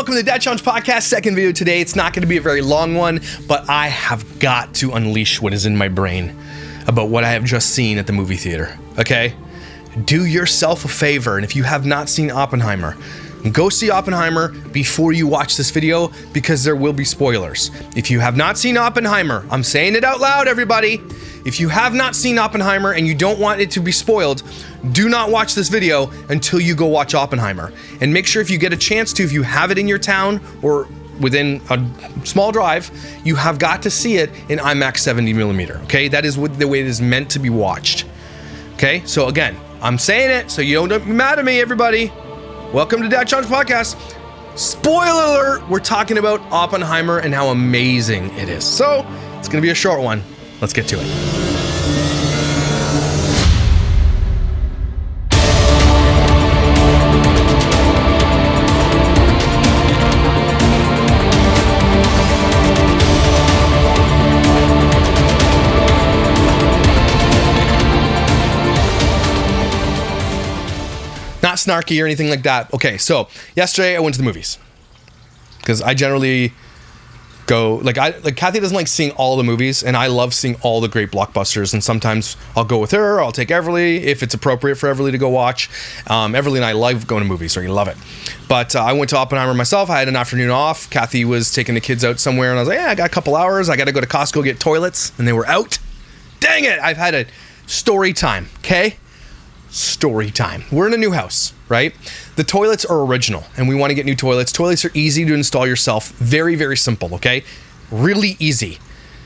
welcome to the Dad Challenge Podcast. Second video today. It's not going to be a very long one, but I have got to unleash what is in my brain about what I have just seen at the movie theater, okay? Do yourself a favor, and if you have not seen Oppenheimer, go see Oppenheimer before you watch this video because there will be spoilers. If you have not seen Oppenheimer, I'm saying it out loud, everybody. If you have not seen Oppenheimer and you don't want it to be spoiled, do not watch this video until you go watch Oppenheimer. And make sure if you get a chance to, if you have it in your town or within a small drive, you have got to see it in IMAX 70mm, okay? That is the way it is meant to be watched, okay? So again, I'm saying it so you don't be mad at me, everybody. Welcome to Dad Challenge Podcast. Spoiler alert, we're talking about Oppenheimer and how amazing it is. So, it's gonna be a short one. Let's get to it. Not snarky or anything like that. Okay, so yesterday I went to the movies because I generally go like Kathy doesn't like seeing all the movies, and I love seeing all the great blockbusters. And sometimes I'll go with her. Or I'll take Everly if it's appropriate for Everly to go watch. Everly and I love going to movies, so you love it. But I went to Oppenheimer myself. I had an afternoon off. Kathy was taking the kids out somewhere, and I was like, yeah, I got a couple hours. I got to go to Costco get toilets, and they were out. Dang it! I've had a story time. Okay. Story time. We're in a new house, right? The toilets are original and we want to get new toilets. Toilets are easy to install yourself. Very, very simple, okay? Really easy.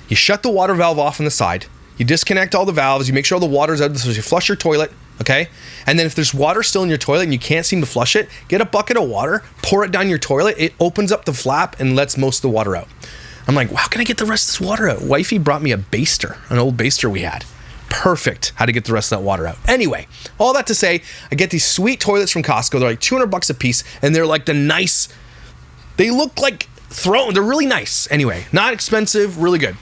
You shut the water valve off on the side. You disconnect all the valves. You make sure all the water's out, so you flush your toilet, okay? And then if there's water still in your toilet and you can't seem to flush it, get a bucket of water, pour it down your toilet. It opens up the flap and lets most of the water out. I'm like, how can I get the rest of this water out? Wifey brought me a baster, an old baster we had. Perfect how to get the rest of that water out. Anyway, all that to say, I get these sweet toilets from Costco. They're like $200 a piece, and they're like they look like they're really nice. Anyway, not expensive, really good.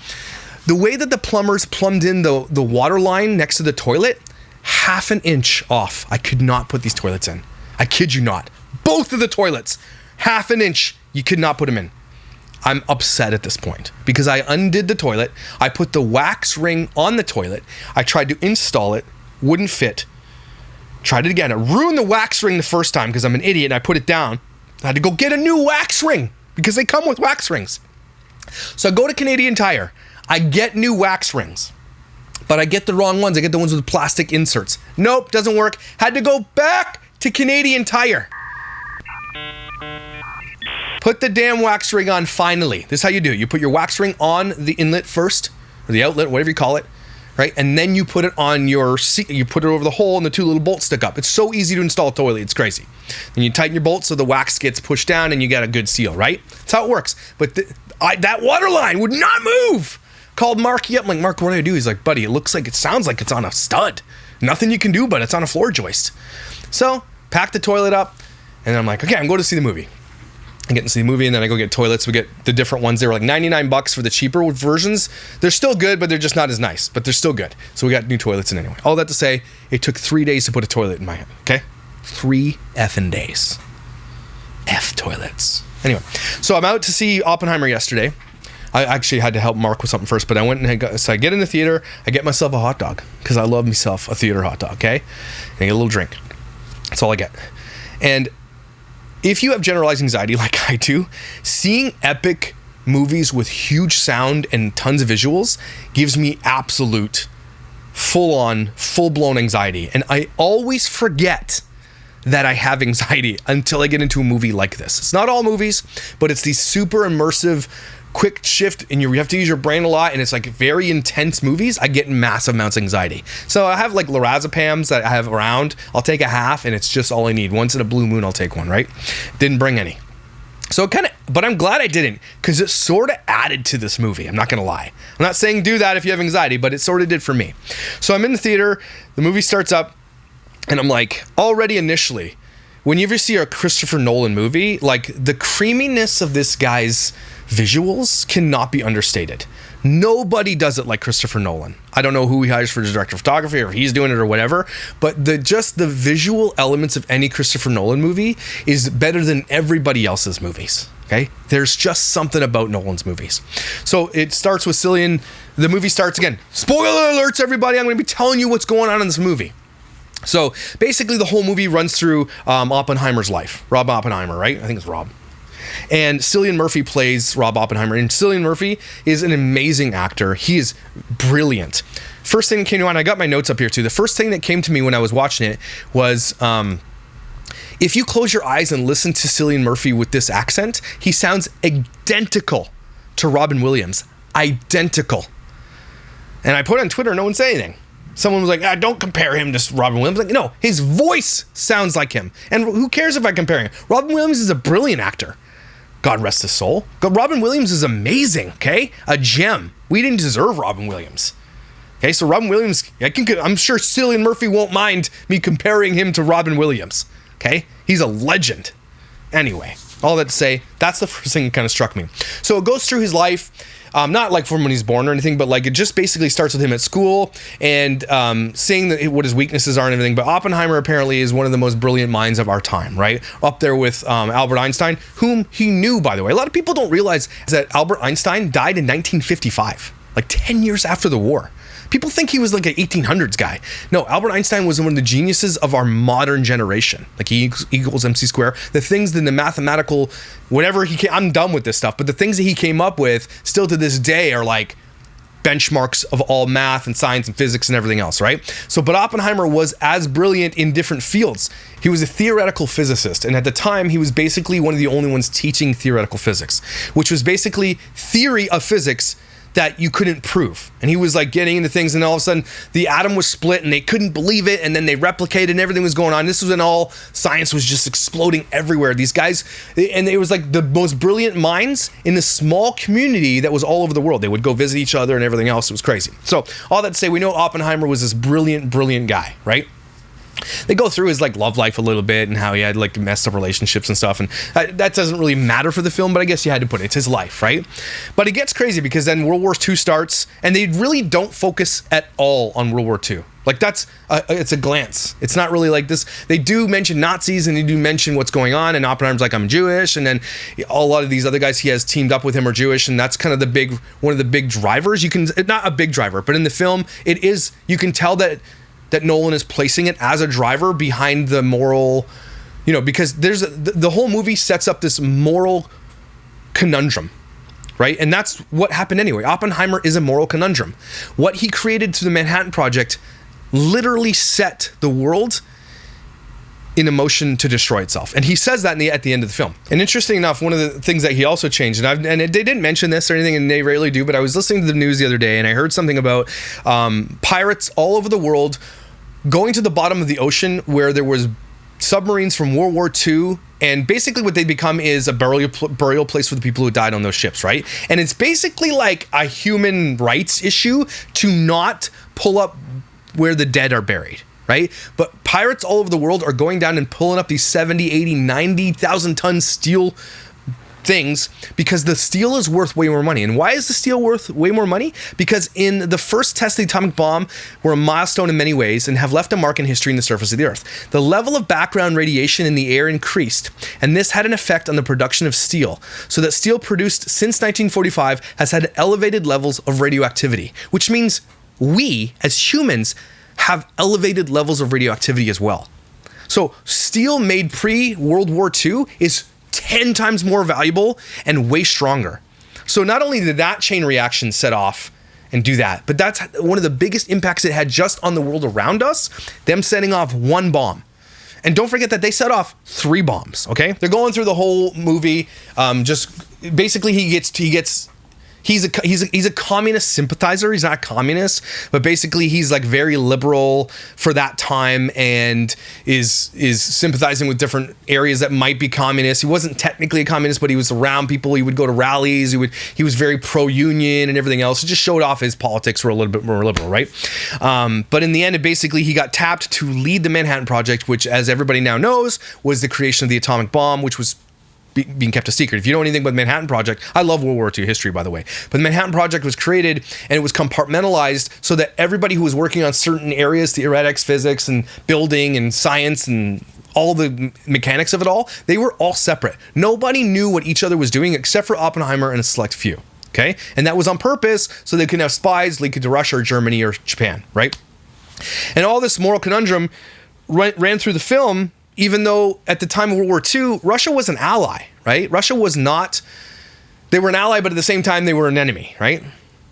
The way that the plumbers plumbed in the water line next to the toilet, half an inch off. I could not put these toilets in. I kid you not. Both of the toilets, half an inch, you could not put them in. I'm upset at this point because I undid the toilet. I put the wax ring on the toilet. I tried to install it, wouldn't fit. Tried it again. I ruined the wax ring the first time because I'm an idiot and I put it down. I had to go get a new wax ring because they come with wax rings. So I go to Canadian Tire. I get new wax rings, but I get the wrong ones. I get the ones with the plastic inserts. Nope, doesn't work. Had to go back to Canadian Tire. Put the damn wax ring on finally. This is how you do it. You put your wax ring on the inlet first, or the outlet, whatever you call it, right? And then you put it on your seat. You put it over the hole and the two little bolts stick up. It's so easy to install a toilet. It's crazy. Then you tighten your bolts so the wax gets pushed down and you get a good seal, right? That's how it works. But that water line would not move. Called Marky up. I'm like, Mark, what do I do? He's like, buddy, it sounds like it's on a stud. Nothing you can do, but it's on a floor joist. So, pack the toilet up. And I'm like, okay, I'm going to see the movie. I get to see the movie, and then I go get toilets. We get the different ones. They were like $99 for the cheaper versions. They're still good, but they're just not as nice. But they're still good. So we got new toilets in anyway. All that to say, it took 3 days to put a toilet in my head. Okay? 3 effing days. F toilets. Anyway, so I'm out to see Oppenheimer yesterday. I actually had to help Mark with something first, but I went and so I get in the theater. I get myself a hot dog because I love myself a theater hot dog. Okay? And I get a little drink. That's all I get. And if you have generalized anxiety like I do, seeing epic movies with huge sound and tons of visuals gives me absolute full-blown anxiety. And I always forget that I have anxiety until I get into a movie like this. It's not all movies, but it's these super immersive, quick shift, and you have to use your brain a lot, and it's like very intense movies. I get massive amounts of anxiety. So I have like lorazepams that I have around. I'll take a half, and it's just all I need. Once in a blue moon, I'll take one, right? Didn't bring any. So but I'm glad I didn't, because it sort of added to this movie. I'm not going to lie. I'm not saying do that if you have anxiety, but it sort of did for me. So I'm in the theater, the movie starts up, and I'm like, already initially, when you ever see a Christopher Nolan movie, like the creaminess of this guy's visuals cannot be understated. Nobody does it like Christopher Nolan. I don't know who he hires for the director of photography, or if he's doing it or whatever, but just the visual elements of any Christopher Nolan movie is better than everybody else's movies. Okay? There's just something about Nolan's movies. So it starts with Cillian. The movie starts again. Spoiler alerts, everybody. I'm going to be telling you what's going on in this movie. So basically the whole movie runs through Oppenheimer's life. Rob Oppenheimer, right? I think it's Rob. And Cillian Murphy plays Rob Oppenheimer. And Cillian Murphy is an amazing actor. He is brilliant. First thing that came to mind, I got my notes up here too. The first thing that came to me when I was watching it was, if you close your eyes and listen to Cillian Murphy with this accent, he sounds identical to Robin Williams. Identical. And I put on Twitter, no one said anything. Someone was like, don't compare him to Robin Williams. Like, no, his voice sounds like him. And who cares if I compare him? Robin Williams is a brilliant actor. God rest his soul. Robin Williams is amazing, okay? A gem. We didn't deserve Robin Williams. Okay, so Robin Williams, I'm sure Cillian Murphy won't mind me comparing him to Robin Williams. Okay? He's a legend. Anyway, all that to say, that's the first thing that kind of struck me. So it goes through his life. Not like from when he's born or anything, but like it just basically starts with him at school and seeing what his weaknesses are and everything. But Oppenheimer apparently is one of the most brilliant minds of our time, right? Up there with Albert Einstein, whom he knew, by the way. A lot of people don't realize that Albert Einstein died in 1955, like 10 years after the war. People think he was like an 1800s guy. No, Albert Einstein was one of the geniuses of our modern generation. Like E equals MC squared. The things in the mathematical, whatever I'm done with this stuff, but the things that he came up with still to this day are like benchmarks of all math and science and physics and everything else, right? So, but Oppenheimer was as brilliant in different fields. He was a theoretical physicist, and at the time, he was basically one of the only ones teaching theoretical physics, which was basically theory of physics that you couldn't prove. And he was like getting into things, and all of a sudden the atom was split and they couldn't believe it, and then they replicated and everything was going on. This was when all science was just exploding everywhere. These guys, and it was like the most brilliant minds in this small community that was all over the world. They would go visit each other and everything else. It was crazy. So all that to say, we know Oppenheimer was this brilliant guy, right? They go through his like love life a little bit and how he had like messed up relationships and stuff, and that doesn't really matter for the film, but I guess you had to put it. It's his life, right? But it gets crazy because then World War II starts, and they really don't focus at all on World War II. Like that's it's a glance. It's not really like this. They do mention Nazis and they do mention what's going on, and Oppenheimer's like, I'm Jewish, and then a lot of these other guys he has teamed up with him are Jewish, and that's kind of one of the big drivers. You can, not a big driver, but in the film it is, you can tell that Nolan is placing it as a driver behind the moral, because the whole movie sets up this moral conundrum, right? And that's what happened anyway. Oppenheimer is a moral conundrum. What he created through the Manhattan Project literally set the world in a motion to destroy itself. And he says that at the end of the film. And interesting enough, one of the things that he also changed, and they didn't mention this or anything, and they rarely do, but I was listening to the news the other day and I heard something about pirates all over the world going to the bottom of the ocean where there was submarines from World War II, and basically what they become is a burial place for the people who died on those ships, right? And it's basically like a human rights issue to not pull up where the dead are buried, right? But pirates all over the world are going down and pulling up these 70, 80, 90,000 ton steel things because the steel is worth way more money. And why is the steel worth way more money? Because in the first test of the atomic bomb were a milestone in many ways and have left a mark in history in the surface of the earth. The level of background radiation in the air increased, and this had an effect on the production of steel, so that steel produced since 1945 has had elevated levels of radioactivity, which means we as humans have elevated levels of radioactivity as well. So steel made pre-World War II is 10 times more valuable and way stronger. So not only did that chain reaction set off and do that, but that's one of the biggest impacts it had just on the world around us, them setting off one bomb. And don't forget that they set off 3 bombs, okay? They're going through the whole movie, just basically he's a communist sympathizer. He's not a communist, but basically he's like very liberal for that time and is sympathizing with different areas that might be communist. He wasn't technically a communist, but he was around people. He would go to rallies. He was very pro-union and everything else. It just showed off his politics were a little bit more liberal, right? But in the end, basically he got tapped to lead the Manhattan Project, which, as everybody now knows, was the creation of the atomic bomb, which was being kept a secret. If you know anything about the Manhattan Project, I love World War II history, by the way, but the Manhattan Project was created and it was compartmentalized so that everybody who was working on certain areas, theoretics, physics, and building and science and all the mechanics of it all, they were all separate. Nobody knew what each other was doing except for Oppenheimer and a select few. Okay? And that was on purpose so they couldn't have spies leak into Russia or Germany or Japan, right? And all this moral conundrum ran through the film, even though at the time of World War II, Russia was an ally, right? Russia was not, they were an ally, but at the same time, they were an enemy, right?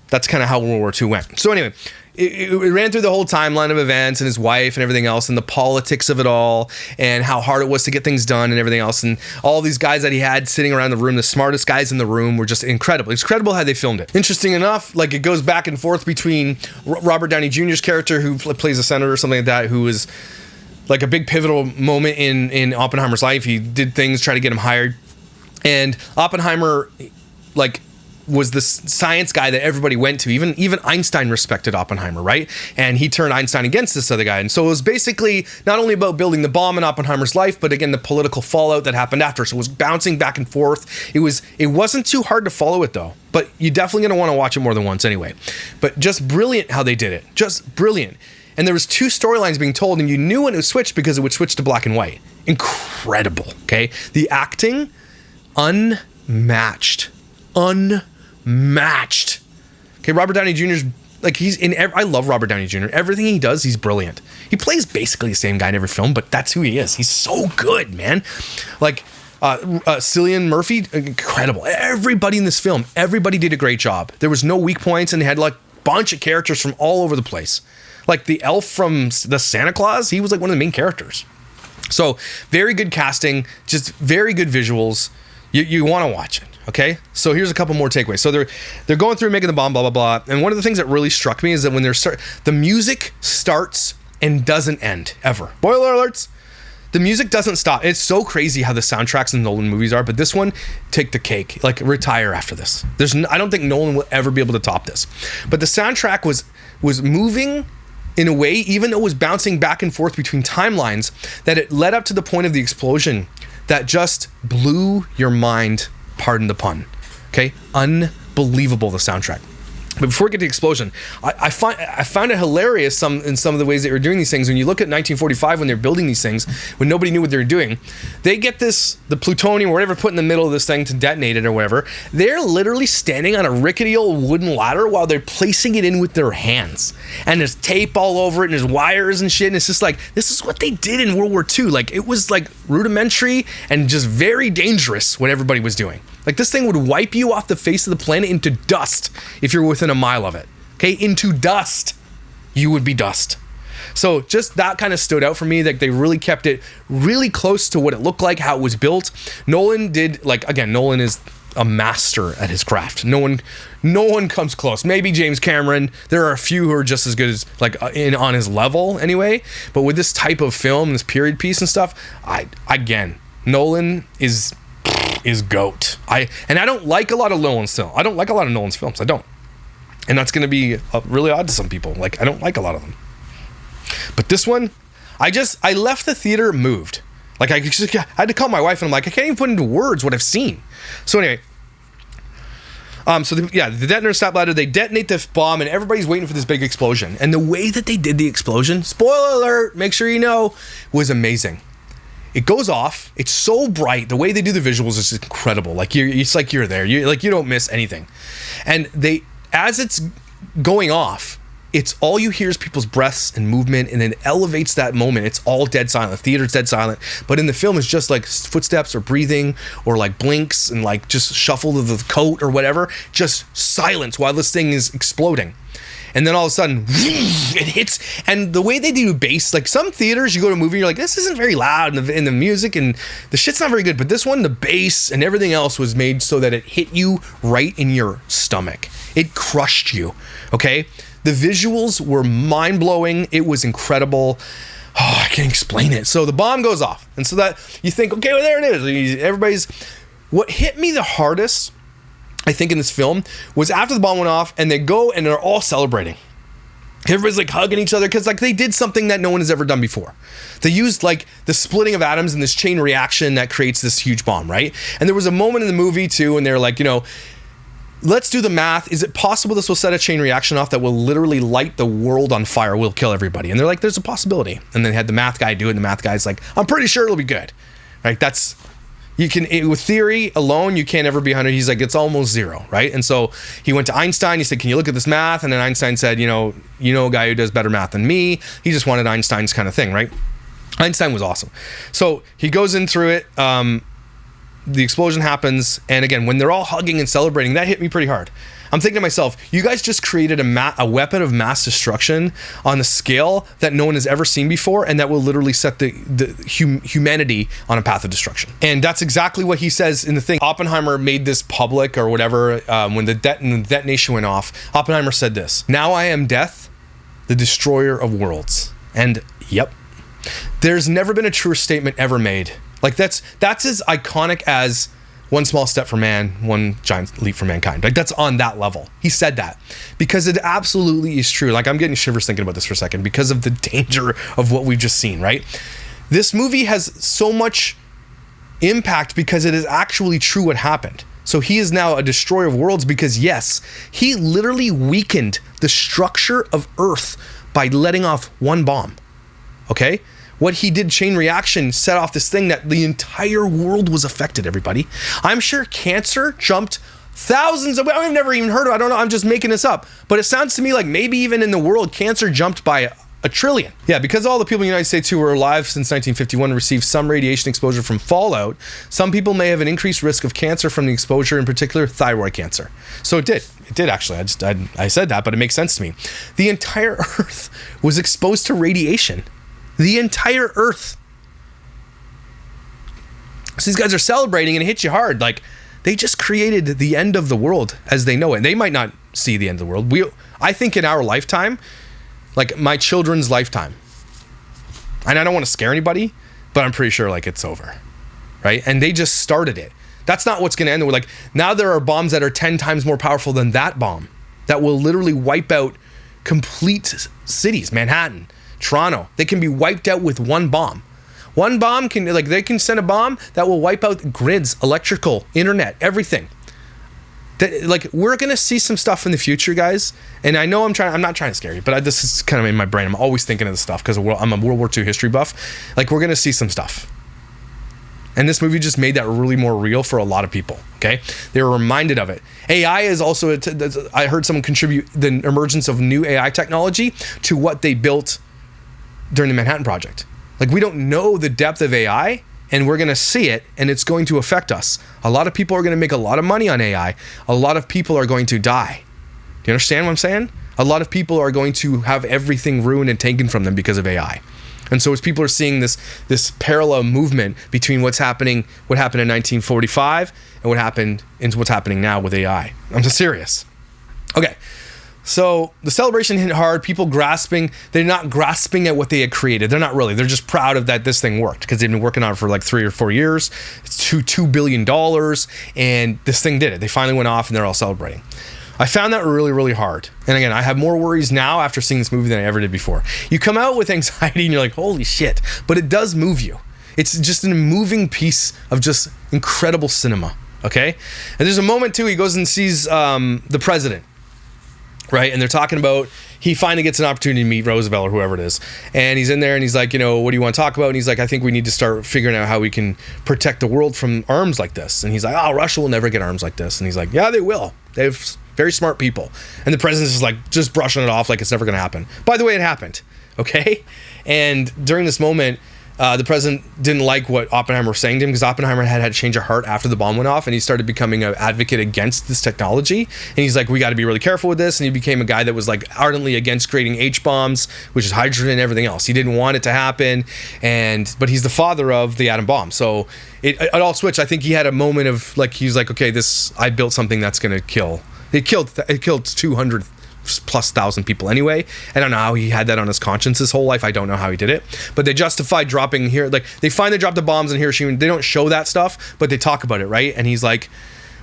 That's kind of how World War II went. So anyway, it ran through the whole timeline of events and his wife and everything else and the politics of it all and how hard it was to get things done and everything else. And all these guys that he had sitting around the room, the smartest guys in the room, were just incredible. It's incredible how they filmed it. Interesting enough, like it goes back and forth between Robert Downey Jr.'s character, who plays a senator or something like that, who was like a big pivotal moment in Oppenheimer's life. He did things, try to get him hired. And Oppenheimer, like, was the science guy that everybody went to. Even Einstein respected Oppenheimer, right? And he turned Einstein against this other guy. And so it was basically not only about building the bomb in Oppenheimer's life, but again, the political fallout that happened after. So it was bouncing back and forth. It wasn't too hard to follow it though, but you're definitely gonna wanna watch it more than once anyway. But just brilliant how they did it, just brilliant. And there was two storylines being told and you knew when it was switched because it would switch to black and white. Incredible, okay? The acting, unmatched. Okay, Robert Downey Jr.'s like I love Robert Downey Jr. Everything he does, he's brilliant. He plays basically the same guy in every film, but that's who he is. He's so good, man. Like Cillian Murphy, incredible. Everybody in this film, everybody did a great job. There was no weak points, and they had like a bunch of characters from all over the place. Like the elf from the Santa Claus, he was like one of the main characters. So very good casting, just very good visuals. You want to watch it. Okay, so here's a couple more takeaways. So they're going through making the bomb, blah blah blah. And one of the things that really struck me is that when the music starts and doesn't end ever. Spoiler alerts. The music doesn't stop. It's so crazy how the soundtracks in Nolan movies are, but this one, take the cake. Like, retire after this. I don't think Nolan will ever be able to top this. But the soundtrack was moving in a way, even though it was bouncing back and forth between timelines, that it led up to the point of the explosion that just blew your mind. Pardon the pun. Okay, unbelievable, the soundtrack. But before we get to the explosion, I found it hilarious in some of the ways that were doing these things. When you look at 1945, when they're building these things, when nobody knew what they were doing, they get the plutonium or whatever put in the middle of this thing to detonate it or whatever. They're literally standing on a rickety old wooden ladder while they're placing it in with their hands. And there's tape all over it and there's wires and shit. And it's just like, this is what they did in World War II. Like, it was like rudimentary and just very dangerous what everybody was doing. Like, this thing would wipe you off the face of the planet into dust if you're within a mile of it. Okay, into dust. You would be dust. So just that kind of stood out for me. Like, they really kept it really close to what it looked like, how it was built. Nolan did, like, again, Nolan is a master at his craft. No one comes close. Maybe James Cameron. There are a few who are just as good as, like, on his level anyway. But with this type of film, this period piece and stuff, Nolan is GOAT. I don't like a lot of Nolan's films. I don't like a lot of Nolan's films. I don't. And that's going to be really odd to some people. Like, I don't like a lot of them. But this one, I left the theater moved. Like, I had to call my wife and I'm like, I can't even put into words what I've seen. So anyway, the detonator stop ladder, they detonate the bomb and everybody's waiting for this big explosion. And the way that they did the explosion, spoiler alert, make sure you know, was amazing. It goes off. It's so bright. The way they do the visuals is incredible. Like, it's like you're there. You don't miss anything. And as it's going off, it's all you hear is people's breaths and movement, and then it elevates that moment. It's all dead silent. The theater's dead silent. But in the film, it's just like footsteps or breathing or like blinks and like just shuffle of the coat or whatever. Just silence while this thing is exploding. And then all of a sudden, it hits. And the way they do bass, like some theaters, you go to a movie, you're like, this isn't very loud, and the music and the shit's not very good. But this one, the bass and everything else was made so that it hit you right in your stomach. It crushed you, okay? The visuals were mind-blowing. It was incredible. Oh, I can't explain it. So the bomb goes off. And so that you think, okay, well, there it is. What hit me the hardest, I think, in this film was after the bomb went off and they go and they're all celebrating. Everybody's like hugging each other because like they did something that no one has ever done before. They used like the splitting of atoms and this chain reaction that creates this huge bomb, right? And there was a moment in the movie too, and they're like, let's do the math. Is it possible this will set a chain reaction off that will literally light the world on fire? Will kill everybody. And they're like, there's a possibility. And then they had the math guy do it, and the math guy's like, I'm pretty sure it'll be good. Right? With theory alone, you can't ever be 100. He's like, it's almost zero, right? And so he went to Einstein. He said, can you look at this math? And then Einstein said, you know a guy who does better math than me. He just wanted Einstein's kind of thing, right? Einstein was awesome. So he goes in through it. The explosion happens. And again, when they're all hugging and celebrating, that hit me pretty hard. I'm thinking to myself, you guys just created a weapon of mass destruction on a scale that no one has ever seen before, and that will literally set the humanity on a path of destruction. And that's exactly what he says in the thing. Oppenheimer made this public or whatever when the detonation went off. Oppenheimer said this: "Now I am death, the destroyer of worlds." And yep, there's never been a truer statement ever made. Like that's as iconic as one small step for man, one giant leap for mankind. Like that's on that level. He said that because it absolutely is true. Like I'm getting shivers thinking about this for a second because of the danger of what we've just seen, right? This movie has so much impact because it is actually true what happened. So he is now a destroyer of worlds because yes, he literally weakened the structure of Earth by letting off one bomb. Okay? What he did, chain reaction, set off this thing that the entire world was affected, everybody. I'm sure cancer jumped thousands of, I've never even heard of it, I don't know, I'm just making this up. But it sounds to me like maybe even in the world, cancer jumped by a trillion. Yeah, because all the people in the United States who were alive since 1951 received some radiation exposure from fallout, some people may have an increased risk of cancer from the exposure, in particular thyroid cancer. So it did actually. I said that, but it makes sense to me. The entire Earth was exposed to radiation. The entire Earth. So these guys are celebrating and it hits you hard. Like they just created the end of the world as they know it. And they might not see the end of the world. I think in our lifetime, like my children's lifetime, and I don't want to scare anybody, but I'm pretty sure like it's over, right? And they just started it. That's not what's going to end. We're like, now there are bombs that are 10 times more powerful than that bomb that will literally wipe out complete cities, Manhattan, Toronto. They can be wiped out with one bomb. One bomb can, like, they can send a bomb that will wipe out grids, electrical, internet, everything. That, like, we're gonna see some stuff in the future, guys. And I know I'm not trying to scare you, but this is kind of in my brain. I'm always thinking of this stuff because I'm a World War II history buff. Like, we're gonna see some stuff. And this movie just made that really more real for a lot of people, okay? They were reminded of it. AI is also, I heard someone contribute the emergence of new AI technology to what they built during the Manhattan Project. Like, we don't know the depth of AI, and we're going to see it, and it's going to affect us. A lot of people are going to make a lot of money on AI. A lot of people are going to die. Do you understand what I'm saying? A lot of people are going to have everything ruined and taken from them because of AI. And so as people are seeing this parallel movement between what happened in 1945 and what's happening now with AI. I'm serious. Okay. So the celebration hit hard, people grasping, they're not grasping at what they had created. They're not really, they're just proud of that this thing worked because they've been working on it for like 3 or 4 years. It's $2 billion and this thing did it. They finally went off and they're all celebrating. I found that really, really hard. And again, I have more worries now after seeing this movie than I ever did before. You come out with anxiety and you're like, holy shit, but it does move you. It's just a moving piece of just incredible cinema, okay? And there's a moment too, he goes and sees the president. Right, and they're talking about, he finally gets an opportunity to meet Roosevelt or whoever it is, and he's in there and he's like, what do you want to talk about? And he's like, I think we need to start figuring out how we can protect the world from arms like this. And he's like, Russia will never get arms like this. And he's like, yeah, they will. They have very smart people. And the president's just like, just brushing it off like it's never going to happen. By the way, it happened, okay? And during this moment, the president didn't like what Oppenheimer was saying to him because Oppenheimer had a change of heart after the bomb went off, and he started becoming an advocate against this technology. And he's like, we got to be really careful with this. And he became a guy that was like ardently against creating H-bombs, which is hydrogen and everything else. He didn't want it to happen, but he's the father of the atom bomb. So it all switched. I think he had a moment of like, he's like, okay, I built something that's going to kill. It killed 200 plus thousand people anyway. I don't know how he had that on his conscience his whole life. I don't know how he did it, but they justified dropping here. Like, they finally dropped the bombs in Hiroshima. They don't show that stuff, but they talk about it, right? And he's like,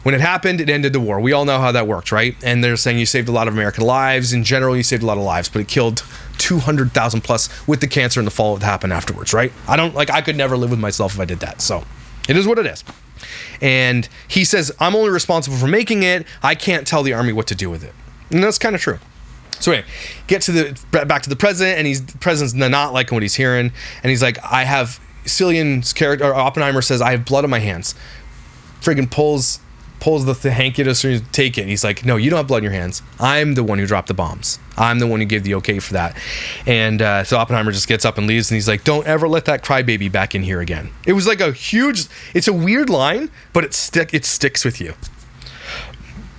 When it happened, it ended the war. We all know how that worked, right? And they're saying you saved a lot of American lives. In general, you saved a lot of lives, but it killed 200,000 plus with the cancer and the fallout that happened afterwards, right? I could never live with myself if I did that. So it is what it is. And he says, I'm only responsible for making it. I can't tell the army what to do with it. And that's kind of true. So anyway, back to the president, and the president's not liking what he's hearing. And he's like, Cillian's character, or Oppenheimer says, I have blood on my hands. Friggin' pulls the hanky to take it. And he's like, no, you don't have blood in your hands. I'm the one who dropped the bombs. I'm the one who gave the okay for that. And so Oppenheimer just gets up and leaves, and he's like, don't ever let that crybaby back in here again. It was like it's a weird line, but it sticks with you.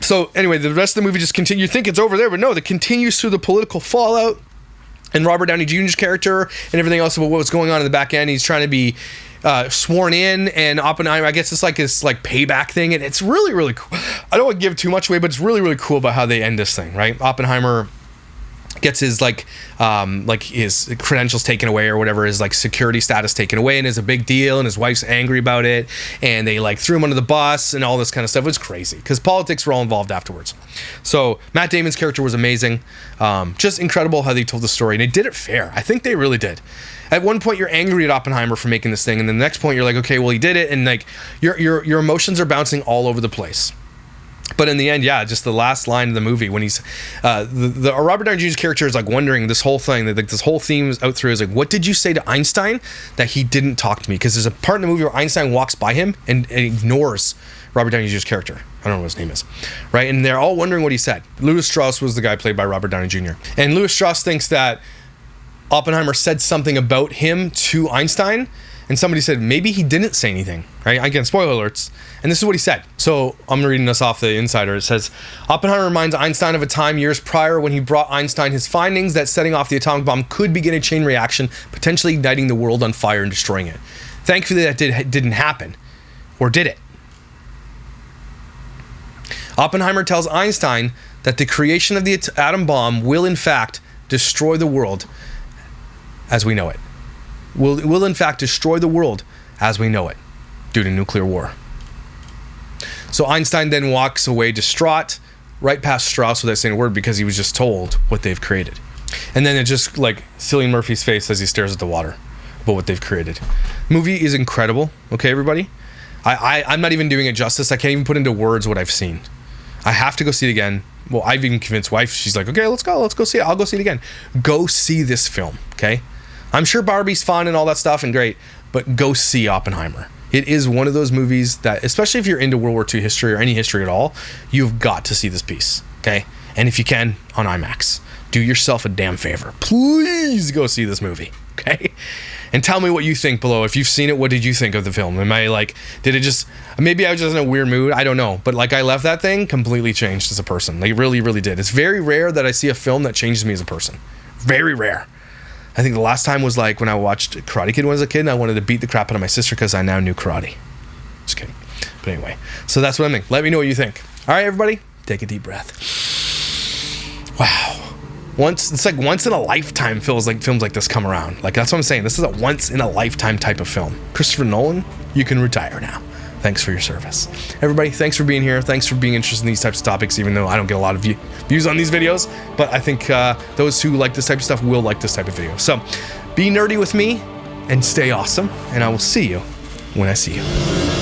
So anyway, the rest of the movie just continues. You think it's over there, but no, it continues through the political fallout and Robert Downey Jr.'s character and everything else about what was going on in the back end. He's trying to be sworn in, and Oppenheimer, I guess it's like this payback thing, and it's really, really cool. I don't want to give too much away, but it's really, really cool about how they end this thing, right? Oppenheimer gets his his credentials taken away, or whatever, his security status taken away, and it's a big deal, and his wife's angry about it, and they threw him under the bus and all this kind of stuff. It was crazy because politics were all involved afterwards. So Matt Damon's character was amazing. Just incredible how they told the story, and they did it fair. I think they really did. At one point you're angry at Oppenheimer for making this thing, and then the next point you're like, okay, well, he did it, and your emotions are bouncing all over the place. But in the end, yeah, just the last line of the movie when he's Robert Downey Jr.'s character is wondering this whole thing, that this whole theme is out through, is what did you say to Einstein that he didn't talk to me? Because there's a part in the movie where Einstein walks by him and ignores Robert Downey Jr.'s character. I don't know what his name is, right? And they're all wondering what he said. Louis Strauss was the guy played by Robert Downey Jr. And Louis Strauss thinks that Oppenheimer said something about him to Einstein, and somebody said maybe he didn't say anything, right? Again, spoiler alerts. And this is what he said. So I'm reading this off the Insider. It says, Oppenheimer reminds Einstein of a time years prior when he brought Einstein his findings that setting off the atomic bomb could begin a chain reaction, potentially igniting the world on fire and destroying it. Thankfully, that didn't happen. Or did it? Oppenheimer tells Einstein that the creation of the atom bomb will in fact destroy the world as we know it. Will in fact destroy the world as we know it due to nuclear war. So Einstein then walks away distraught, right past Strauss without saying a word, because he was just told what they've created. And then it just Cillian Murphy's face as he stares at the water about what they've created. Movie is incredible. Okay, everybody? I'm not even doing it justice. I can't even put into words what I've seen. I have to go see it again. Well, I've even convinced wife. She's like, okay, let's go see it. I'll go see it again. Go see this film, okay? I'm sure Barbie's fun and all that stuff and great, but go see Oppenheimer. It is one of those movies that, especially if you're into World War II history or any history at all, you've got to see this piece, okay? And if you can, on IMAX. Do yourself a damn favor. Please go see this movie, okay? And tell me what you think below. If you've seen it, what did you think of the film? Did it just, maybe I was just in a weird mood, I don't know. But I left that thing completely changed as a person. Really, really did. It's very rare that I see a film that changes me as a person. Very rare. I think the last time was when I watched Karate Kid when I was a kid, and I wanted to beat the crap out of my sister because I now knew karate. Just kidding. But anyway, so that's what I think. Let me know what you think. All right, everybody, take a deep breath. Wow. It's once in a lifetime films like this come around. That's what I'm saying. This is a once in a lifetime type of film. Christopher Nolan, you can retire now. Thanks for your service. Everybody, thanks for being here. Thanks for being interested in these types of topics, even though I don't get a lot of views on these videos. But I think those who like this type of stuff will like this type of video. So be nerdy with me and stay awesome. And I will see you when I see you.